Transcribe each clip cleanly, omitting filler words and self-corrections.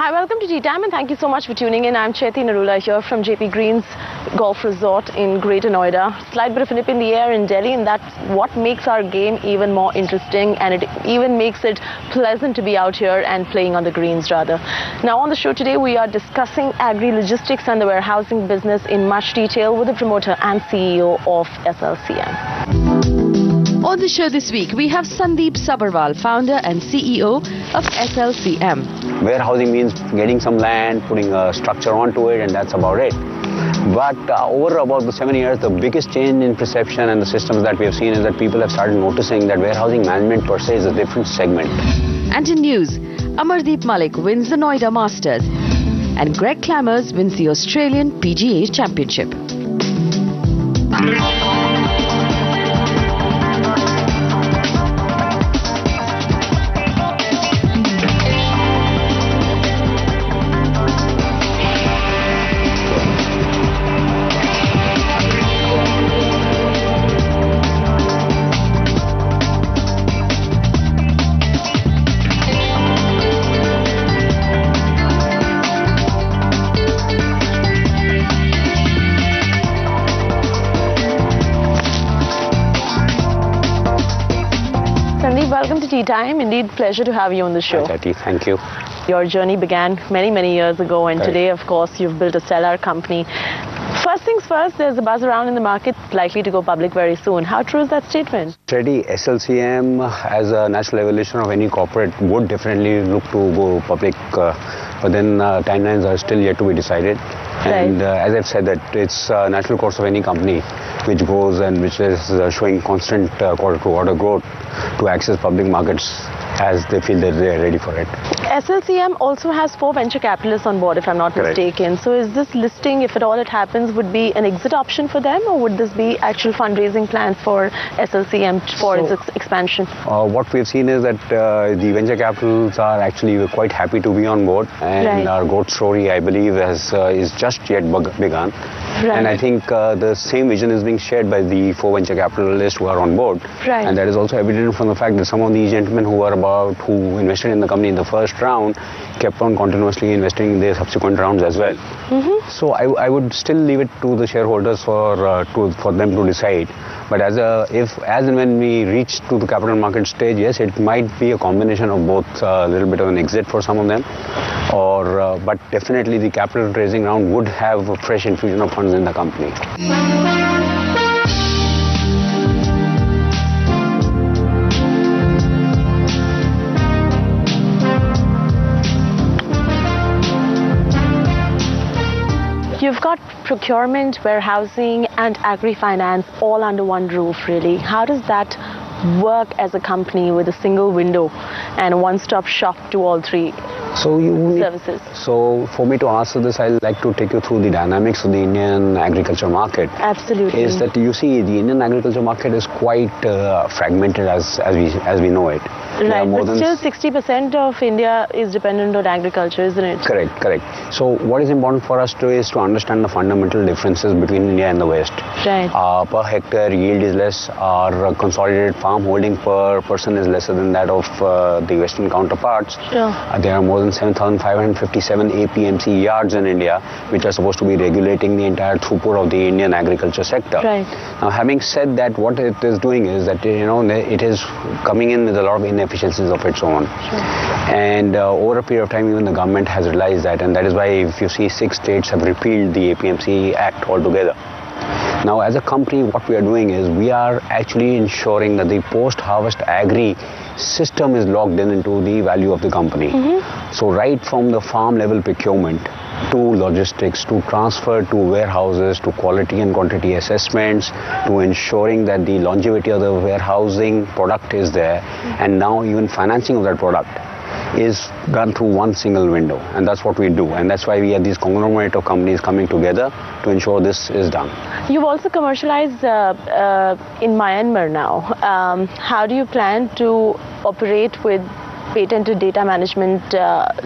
Hi, welcome to Tea Time and thank you so much for tuning in. I'm Chaiti Narula here from JP Green's Golf Resort in Greater Noida. Slight bit of a nip in the air in Delhi, and that's what makes our game even more interesting, and it even makes it pleasant to be out here and playing on the greens rather. Now on the show today we are discussing agri-logistics and the warehousing business in much detail with the promoter and CEO of SLCM. On the show this week, we have Sandeep Sabharwal, founder and CEO of SLCM. Warehousing means getting some land, putting a structure onto it, and that's about it. But over about the 7 years, the biggest change in perception and the systems that we have seen is that people have started noticing that warehousing management per se is a different segment. And in news, Amardeep Malik wins the Noida Masters and Greg Clammers wins the Australian PGA Championship. Sandeep, welcome to Tea Time. Indeed, pleasure to have you on the show. Hi, Chaiti. Thank you. Your journey began many years ago, and today, of course, you've built a stellar company. First things first, there's a buzz around in the market likely to go public very soon. How true is that statement? Chaiti, SLCM as a natural evolution of any corporate would definitely look to go public, but then timelines are still yet to be decided. And as I've said, that it's a natural course of any company which goes and which is showing constant quarter-to-quarter growth to access public markets as they feel that they're ready for it. SLCM also has 4 venture capitalists on board, if I'm not mistaken. So is this listing, if at all it happens, would be an exit option for them, or would this be actual fundraising plans for SLCM for its expansion? What we've seen is that the venture capitals are actually quite happy to be on board, and our growth story, I believe, is just yet begun. And I think the same vision is being shared by the 4 venture capitalists who are on board. And that is also evident from the fact that some of these gentlemen who who invested in the company in the first round kept on continuously investing in their subsequent rounds as well. So I would still leave it to the shareholders for them to decide. But as and when we reach to the capital market stage, yes, it might be a combination of both, a little bit of an exit for some of them, but definitely the capital raising round would have a fresh infusion of funds in the company. You've got procurement, warehousing and agri-finance all under one roof, really. How does that work as a company with a single window and a one-stop shop to all 3 services? So for me to answer this, I'd like to take you through the dynamics of the Indian agriculture market. Absolutely. Is that you see the Indian agriculture market is quite fragmented as we know it. Right, but still 60% of India is dependent on agriculture, isn't it? Correct. So what is important for us is to understand the fundamental differences between India and the West. Right. Per hectare yield is less, our consolidated farm holding per person is lesser than that of the Western counterparts. Sure. There are more than 7,557 APMC yards in India which are supposed to be regulating the entire throughput of the Indian agriculture sector. Right. Now, having said that, what it is doing is that it is coming in with a lot of inefficiencies of its own. Sure. And over a period of time, even the government has realized that, and that is why if you see 6 states have repealed the APMC Act altogether. Now, as a company, what we are doing is we are actually ensuring that the post-harvest agri system is logged into the value of the company. So right from the farm level procurement to logistics, to transfer to warehouses, to quality and quantity assessments, to ensuring that the longevity of the warehousing product is there, and now even financing of that product is done through one single window, and that's what we do, and that's why we have these conglomerate of companies coming together to ensure this is done. You've also commercialized in Myanmar now. How do you plan to operate with patented data management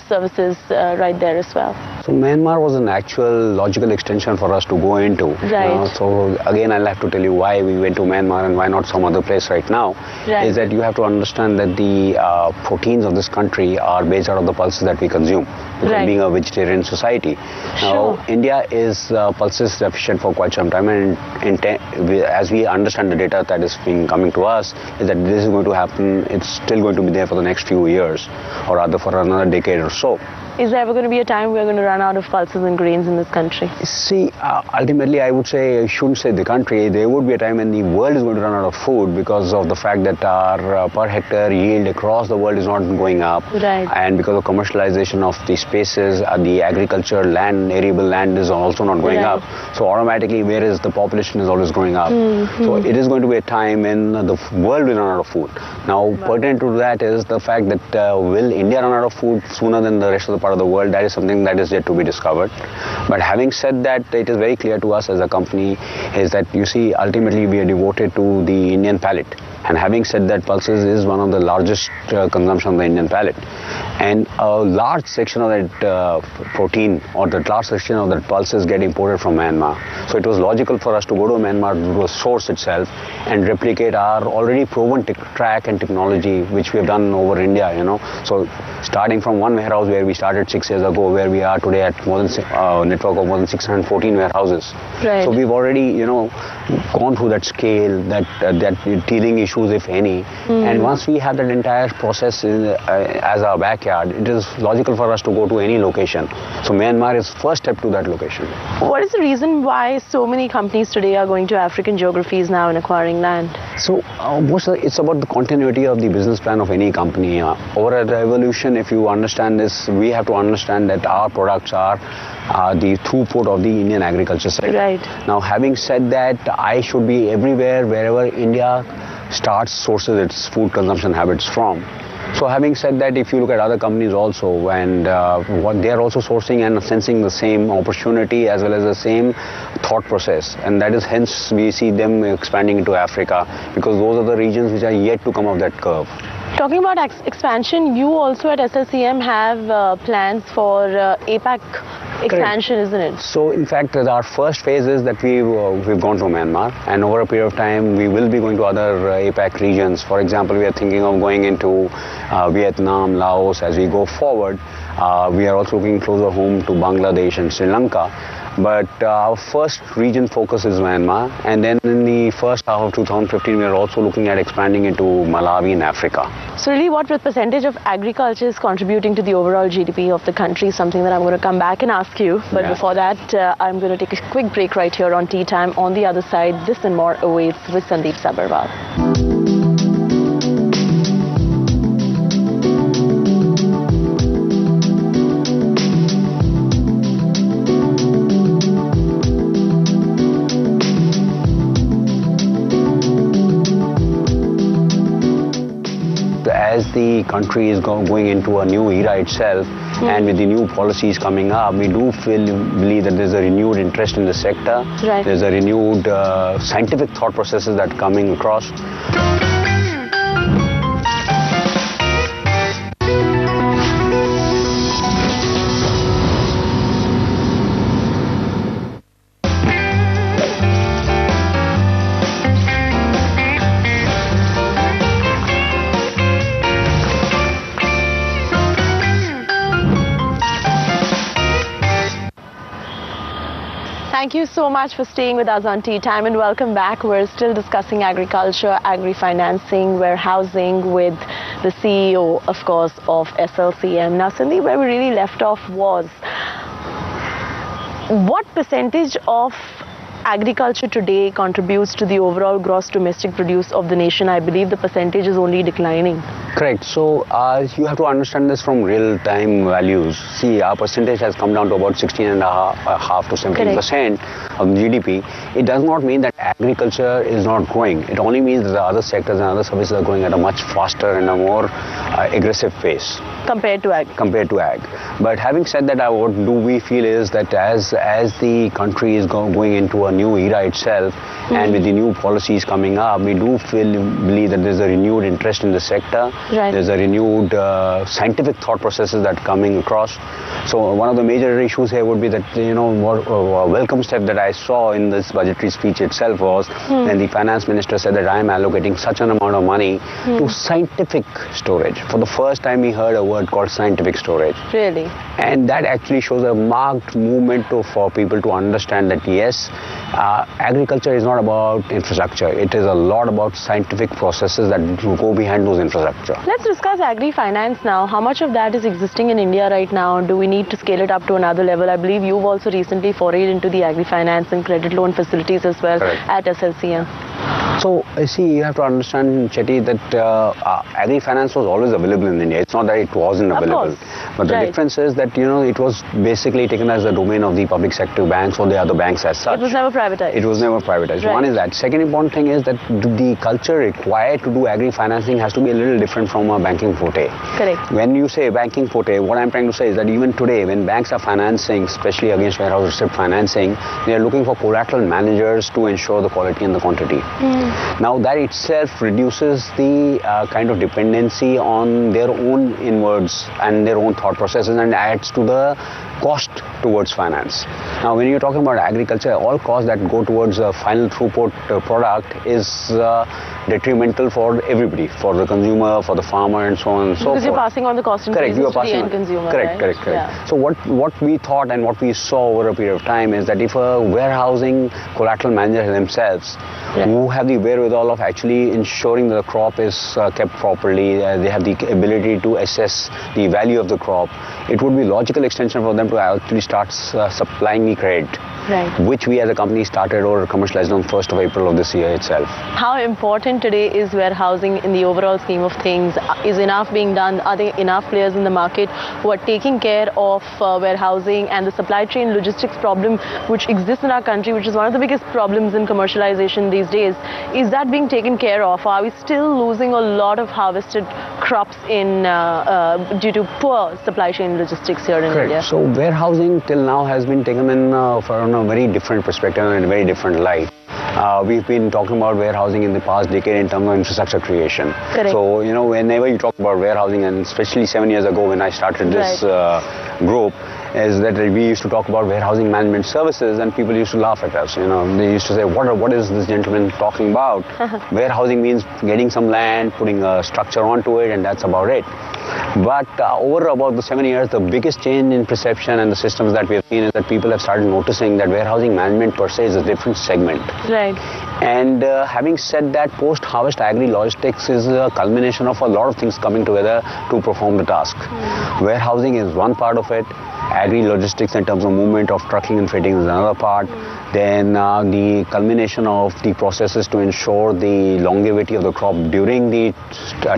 services right there as well? So Myanmar was an actual logical extension for us to go into. Right. So again, I'll have to tell you why we went to Myanmar and why not some other place right now. Right. Is that you have to understand that the proteins of this country are based out of the pulses that we consume. Right. Being a vegetarian society. Sure. Now, India is pulses deficient for quite some time, and as we understand the data that is being coming to us, is that this is going to happen. It's still going to be there for the next few years, or rather for another decade or so. Is there ever going to be a time we're going to run out of pulses and grains in this country? See, ultimately, I would say, I shouldn't say the country, there would be a time when the world is going to run out of food because of the fact that our per hectare yield across the world is not going up. Right. And because of commercialization of the spaces, the agriculture land, arable land is also not going Right. up. So automatically, whereas the population is always growing up. So it is going to be a time when the world will run out of food. Now, pertinent to that is the fact that will India run out of food sooner than the rest of the part of the world? That is something that is yet to be discovered. But having said that, it is very clear to us as a company is that, you see, ultimately we are devoted to the Indian palate. And having said that, pulses is one of the largest consumption of the Indian palate. And a large section of that protein or the large section of that pulses get imported from Myanmar. So it was logical for us to go to Myanmar to source itself and replicate our already proven track and technology which we have done over India, So starting from one warehouse where we started 6 years ago, where we are today at more than network of more than 614 warehouses. Right. So we've already, gone through that scale, that teething issues, if any. And once we have that entire process as our backyard, it is logical for us to go to any location. So Myanmar is first step to that location. What is the reason why so many companies today are going to African geographies now and acquiring land? So it's about the continuity of the business plan of any company. Over at Revolution, if you understand this, we have to understand that our products are the throughput of the Indian agriculture sector. Right. Now, having said that, I should be everywhere wherever India sources its food consumption habits from. So having said that, if you look at other companies also, and what they are also sourcing and sensing the same opportunity as well as the same thought process, and that is hence we see them expanding into Africa, because those are the regions which are yet to come off that curve. Talking about expansion, you also at SLCM have plans for APAC expansion, Correct. Isn't it? So in fact, our first phase is that we've gone to Myanmar, and over a period of time we will be going to other APAC regions. For example, we are thinking of going into Vietnam, Laos as we go forward. We are also looking closer home to Bangladesh and Sri Lanka. But our first region focus is Myanmar, and then in the first half of 2015 we are also looking at expanding into Malawi in Africa. So really, what percentage of agriculture is contributing to the overall GDP of the country? Something that I'm going to come back and ask you. But before that, I'm going to take a quick break right here on Tea Time. On the other side, this and more awaits with Sandeep Sabharwal. As the country is going into a new era itself, and with the new policies coming up, we do believe that there's a renewed interest in the sector. Right. There's a renewed scientific thought processes that are coming across. Thank you so much for staying with us on Tea Time, and welcome back. We're still discussing agriculture, agri-financing, warehousing with the CEO, of course, of SLCM. Now, Sandeep, where we really left off was, what percentage of agriculture today contributes to the overall gross domestic produce of the nation? I believe the percentage is only declining. Correct. So you have to understand this from real-time values. See, our percentage has come down to about 16.5 to 17% of GDP. It does not mean that agriculture is not growing. It only means that the other sectors and other services are growing at a much faster and a more aggressive pace. Compared to ag. Compared to ag. But having said that, what do we feel is that as the country is going into a new era itself, and with the new policies coming up, we do believe that there's a renewed interest in the sector. Right. There's a renewed scientific thought processes that are coming across. So one of the major issues here would be that, more welcome step that I saw in this budgetary speech itself was when the finance minister said that I am allocating such an amount of money to scientific storage. For the first time we heard a word called scientific storage. Really? And that actually shows a marked movement for people to understand that yes, agriculture is not about infrastructure. It is a lot about scientific processes that go behind those infrastructure. Let's discuss agri-finance now. How much of that is existing in India right now? Do we need to scale it up to another level? I believe you've also recently forayed into the agri-finance and credit loan facilities as well. Correct. At SLCM. So, see, you have to understand, Chetty, that agri-finance was always available in India. It's not that it wasn't available. But the difference is that, it was basically taken as the domain of the public sector banks or the other banks as such. It was never privatized. It was never privatized. Right. One is that. Second important thing is that the culture required to do agri-financing has to be a little different from a banking forte. Correct. When you say banking forte, what I'm trying to say is that even today, when banks are financing, especially against warehouse receipt financing, they are looking for collateral managers to ensure the quality and the quantity. Now that itself reduces the kind of dependency on their own inwards and their own thought processes and adds to the cost towards finance. Now when you're talking about agriculture, all costs that go towards a final throughput product is detrimental for everybody, for the consumer, for the farmer and so on and so forth. Because you're passing on the cost increases to the end consumer. Correct, right? correct. Yeah. So what we thought and what we saw over a period of time is that if a warehousing collateral manager themselves who have the wherewithal of actually ensuring that the crop is kept properly, they have the ability to assess the value of the crop, it would be logical extension for them to actually start supplying the credit. Right. Which we as a company started or commercialized on 1st of April of this year itself. How important today is warehousing in the overall scheme of things? Is enough being done? Are there enough players in the market who are taking care of warehousing and the supply chain logistics problem which exists in our country, which is one of the biggest problems in commercialization these days? Is that being taken care of? Are we still losing a lot of harvested crops in due to poor supply chain logistics here in India? So warehousing till now has been taken in from a very different perspective and a very different light. We've been talking about warehousing in the past decade in terms of infrastructure creation. Correct. So, whenever you talk about warehousing, and especially 7 years ago when I started this group, is that we used to talk about warehousing management services and people used to laugh at us. They used to say, what is this gentleman talking about? Warehousing means getting some land, putting a structure onto it, and that's about it. But over about the 7 years, the biggest change in perception and the systems that we have seen is that people have started noticing that warehousing management per se is a different segment. Right. And having said that, post-harvest agri-logistics is a culmination of a lot of things coming together to perform the task. Warehousing is one part of it. Agri-logistics in terms of movement of trucking and freighting is another part. Then the culmination of the processes to ensure the longevity of the crop during the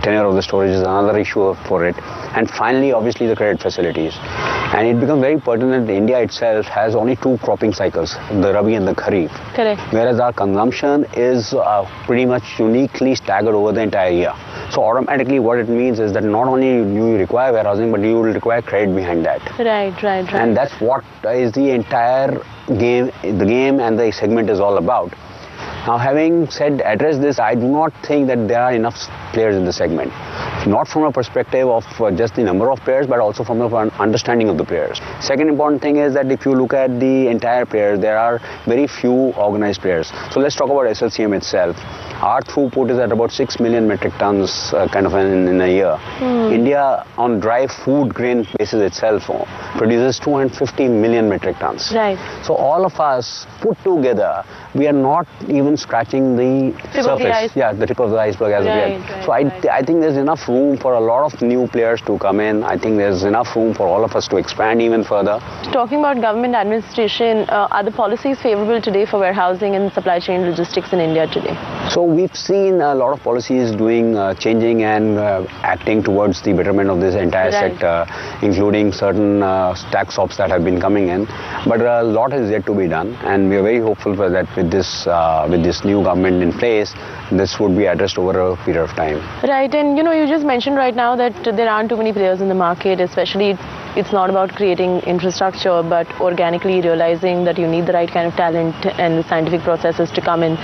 tenure of the storage is another issue for it. And finally, obviously, the credit facilities. And it becomes very pertinent that India itself has only 2 cropping cycles, the Rabi and the Kharif. Correct. Whereas our consumption is pretty much uniquely staggered over the entire year. So automatically what it means is that not only do you require warehousing, but you will require credit behind that. Right. And that's what is the entire game, and the segment is all about. Now, having addressed this, I do not think that there are enough players in the segment. Not from a perspective of just the number of players, but also from an understanding of the players. Second important thing is that if you look at the entire players, there are very few organized players. So let's talk about SLCM itself. Our throughput is at about 6 million metric tons in a year. India on dry food grain basis itself produces 250 million metric tons. Right. So all of us put together, we are not even scratching the surface. The tip of the iceberg as of yet. So I think there's enough room for a lot of new players to come in. I think there's enough room for all of us to expand even further. Talking about government administration, are the policies favorable today for warehousing and supply chain logistics in India today? So we've seen a lot of policies doing changing and acting towards the betterment of this entire sector, including certain tax ops that have been coming in. But a lot is yet to be done, and we are very hopeful for that with this new government in place, this would be addressed over a period of time. Right, and you just mentioned right now that there aren't too many players in the market, especially it's not about creating infrastructure, but organically realizing that you need the right kind of talent and the scientific processes to come in.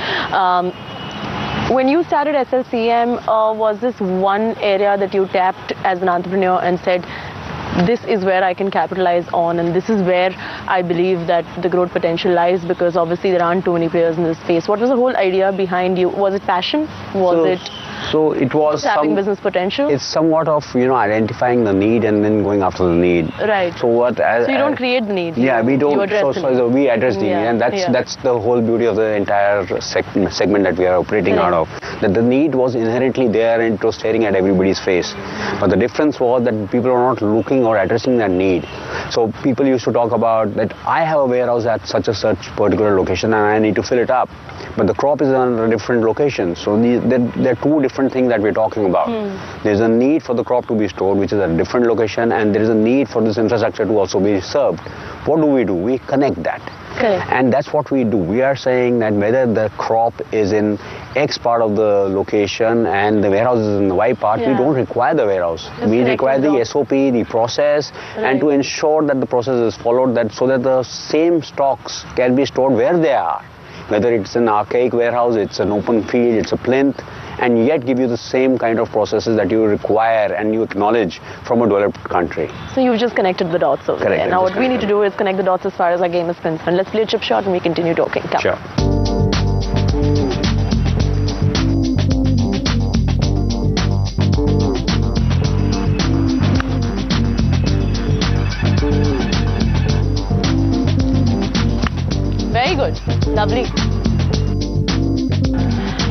When you started SLCM, was this one area that you tapped as an entrepreneur and said, this is where I can capitalize on, and this is where I believe that the growth potential lies, because obviously there aren't too many players in this space? What was the whole idea behind you? Was it passion? So it was having business potential? It's somewhat of, identifying the need and then going after the need. Right. So you don't create the need. Yeah, we don't. You address the need. We address the need, and that's the whole beauty of the entire segment that we are operating out of. That the need was inherently there and it was staring at everybody's face. But the difference was that people are not looking or addressing that need. So people used to talk about that I have a warehouse at such particular location and I need to fill it up. But the crop is on a different location. So there are two different things that we're talking about. There's a need for the crop to be stored, which is at a different location, and there is a need for this infrastructure to also be served. What do? We connect that. Correct. And that's what we do. We are saying that whether the crop is in X part of the location and the warehouse is in the Y part, we don't require the warehouse. We require the SOP, the process, and to ensure that the process is followed, so that the same stocks can be stored where they are. Whether it's an archaic warehouse, it's an open field, it's a plinth, and yet give you the same kind of processes that you require and you acknowledge from a developed country. So you've just connected the dots over there. Now what we need to do is connect the dots as far as our game is concerned. Let's play a chip shot and we continue talking. Come. Sure. Very good. Lovely.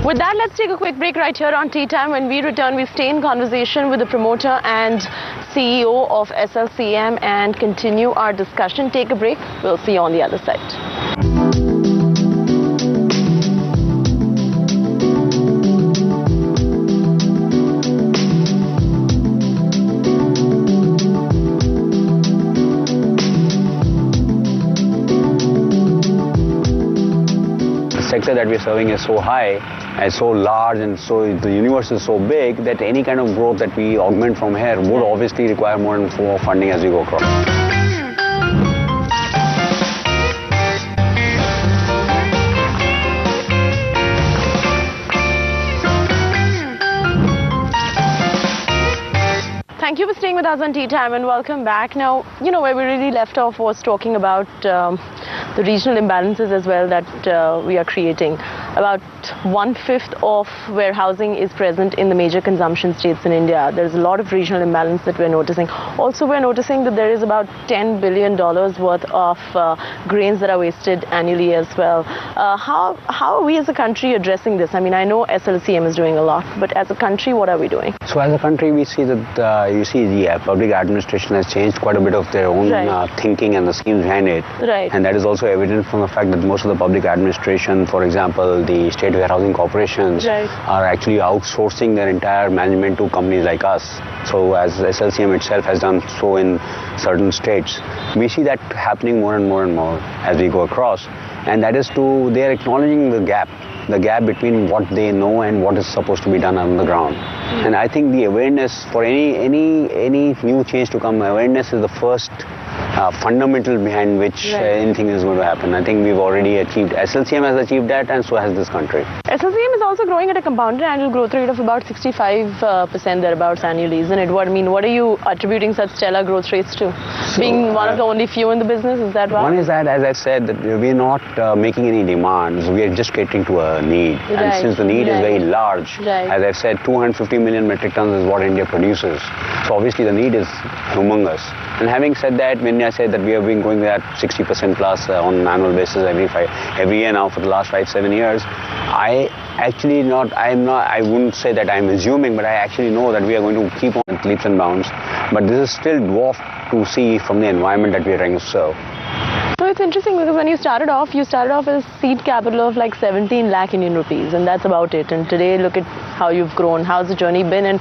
With that, let's take a quick break right here on Tea Time. When we return, we stay in conversation with the promoter and CEO of SLCM and continue our discussion. Take a break. We'll see you on the other side. Sector that we're serving is so high and so large, and so the universe is so big that any kind of growth that we augment from here would obviously require more and more funding as we go across. Thank you for staying with us on Tea Time and welcome back. Now, where we really left off was talking about the regional imbalances as well that we are creating. About 1/5 of warehousing is present in the major consumption states in India. There's a lot of regional imbalance that we're noticing. Also, we're noticing that there is about $10 billion worth of grains that are wasted annually as well. How are we as a country addressing this? I mean, I know SLCM is doing a lot, but as a country, what are we doing? So as a country, we see that, the public administration has changed quite a bit of their own thinking and the schemes behind it. Right. And that is also evident from the fact that most of the public administration, for example, the state warehousing corporations, are actually outsourcing their entire management to companies like us. So as SLCM itself has done so in certain states, we see that happening more and more and more as we go across. And that is they are acknowledging the gap between what they know and what is supposed to be done on the ground. And I think the awareness for any new change to come, awareness is the first fundamental behind which anything is going to happen. I think we've already achieved, SLCM has achieved that, and so has this country. SLCM is also growing at a compounded annual growth rate of about 65% thereabouts annually, isn't it? What are you attributing such stellar growth rates to? Being one of the only few in the business, is that right? One is that, as I said, that we're not making any demands. We are just catering to a need. And since the need is very large, as I've said, 250 million metric tons is what India produces. So obviously the need is humongous. And having said that, when I said that we have been going at 60% plus on an annual basis every year now for the last 5-7 years, I wouldn't say that I'm assuming, but I actually know that we are going to keep on leaps and bounds. But this is still dwarfed to see from the environment that we are trying to serve. So it's interesting because when you started off as seed capital of like 17 lakh Indian rupees, and that's about it. And today, look at how you've grown. How's the journey been? And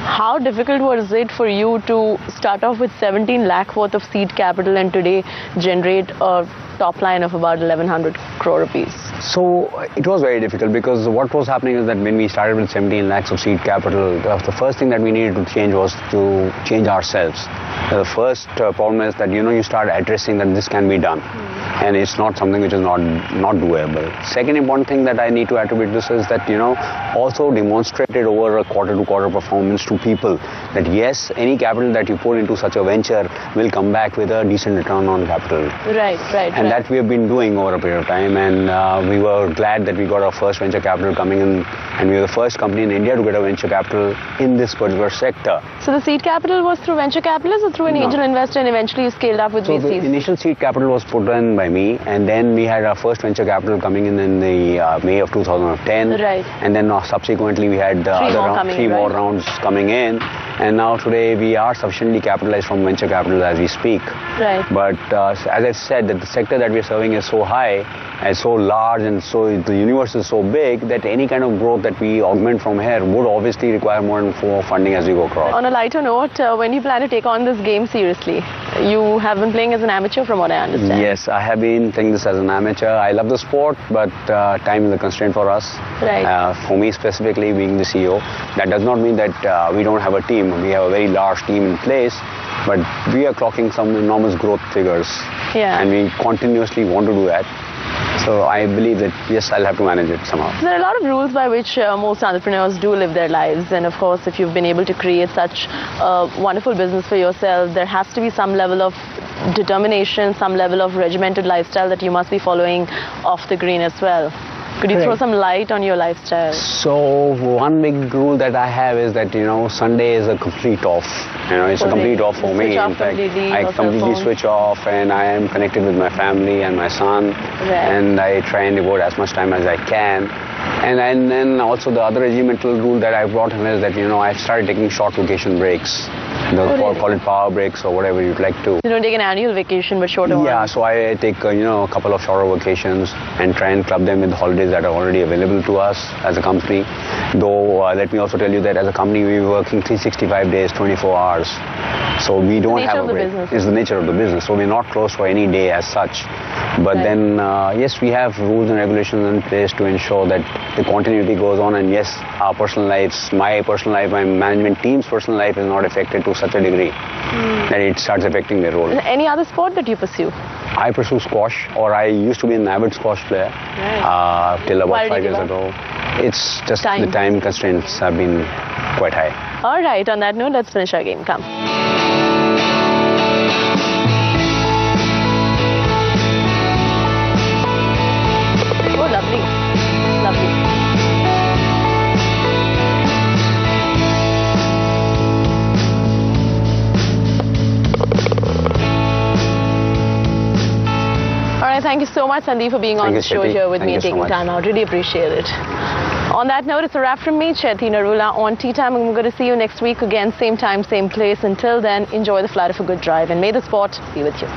How difficult was it for you to start off with 17 lakh worth of seed capital and today generate a top line of about 1100 crore rupees? So it was very difficult because what was happening is that when we started with 17 lakhs of seed capital, the first thing that we needed to change was to change ourselves. The first problem is that, you start addressing that this can be done. And it's not something which is not doable. Second important thing that I need to attribute this is that, also demonstrated over a quarter-to-quarter performance to people that yes, any capital that you put into such a venture will come back with a decent return on capital. Right. And that we have been doing over a period of time, and we were glad that we got our first venture capital coming in, and we were the first company in India to get a venture capital in this particular sector. So the seed capital was through venture capitalists or through an angel investor, and eventually you scaled up with VCs? So the initial seed capital was put in by me, and then we had our first venture capital coming in the May of 2010. Right. And then subsequently we had three more rounds coming in, and now today we are sufficiently capitalized from venture capital as we speak. Right. But as I said, that the sector that we are serving is so high and so large, and so the universe is so big that any kind of growth that we augment from here would obviously require more and more funding as we go across. On a lighter note, when do you plan to take on this game seriously? You have been playing as an amateur from what I understand. Yes, I have been playing this as an amateur. I love the sport, but time is a constraint for us. Right. For me specifically, being the CEO, that does not mean that we don't have a team. We have a very large team in place, but we are clocking some enormous growth figures. Yeah. And we continuously want to do that. So I believe that, yes, I'll have to manage it somehow. There are a lot of rules by which most entrepreneurs do live their lives. And of course, if you've been able to create such a wonderful business for yourself, there has to be some level of determination, some level of regimented lifestyle that you must be following off the green as well. Could you throw some light on your lifestyle? So one big rule that I have is that, Sunday is a complete off. It's a complete off for me. In fact, I completely switch off, and I am connected with my family and my son, and I try and devote as much time as I can. And then also the other regimental rule that I brought in is that, I've started taking short vacation breaks. Call it power breaks or whatever you'd like to. You don't take an annual vacation, but shorter ones? Yeah, so I take, a couple of shorter vacations and try and club them with holidays that are already available to us as a company. Though, let me also tell you that as a company, we're working 365 days, 24 hours. So we don't have a break. It's the nature of the business. So we're not closed for any day as such. But then, yes, we have rules and regulations in place to ensure that the continuity goes on. And yes, our personal lives, my personal life, my management team's personal life is not affected to such a degree that it starts affecting their role. Any other sport that you pursue? I pursue squash, or I used to be an avid squash player till about 5 years ago. It's just the time constraints have been quite high. All right, on that note, let's finish our game. Come. Oh, lovely. Lovely. Thank you so much, Sandeep, for being on the show here with me and taking time out. Really appreciate it. On that note, it's a wrap from me, Chethi Narula, on Tea Time. I'm going to see you next week again, same time, same place. Until then, enjoy the flight of a good drive, and may the sport be with you.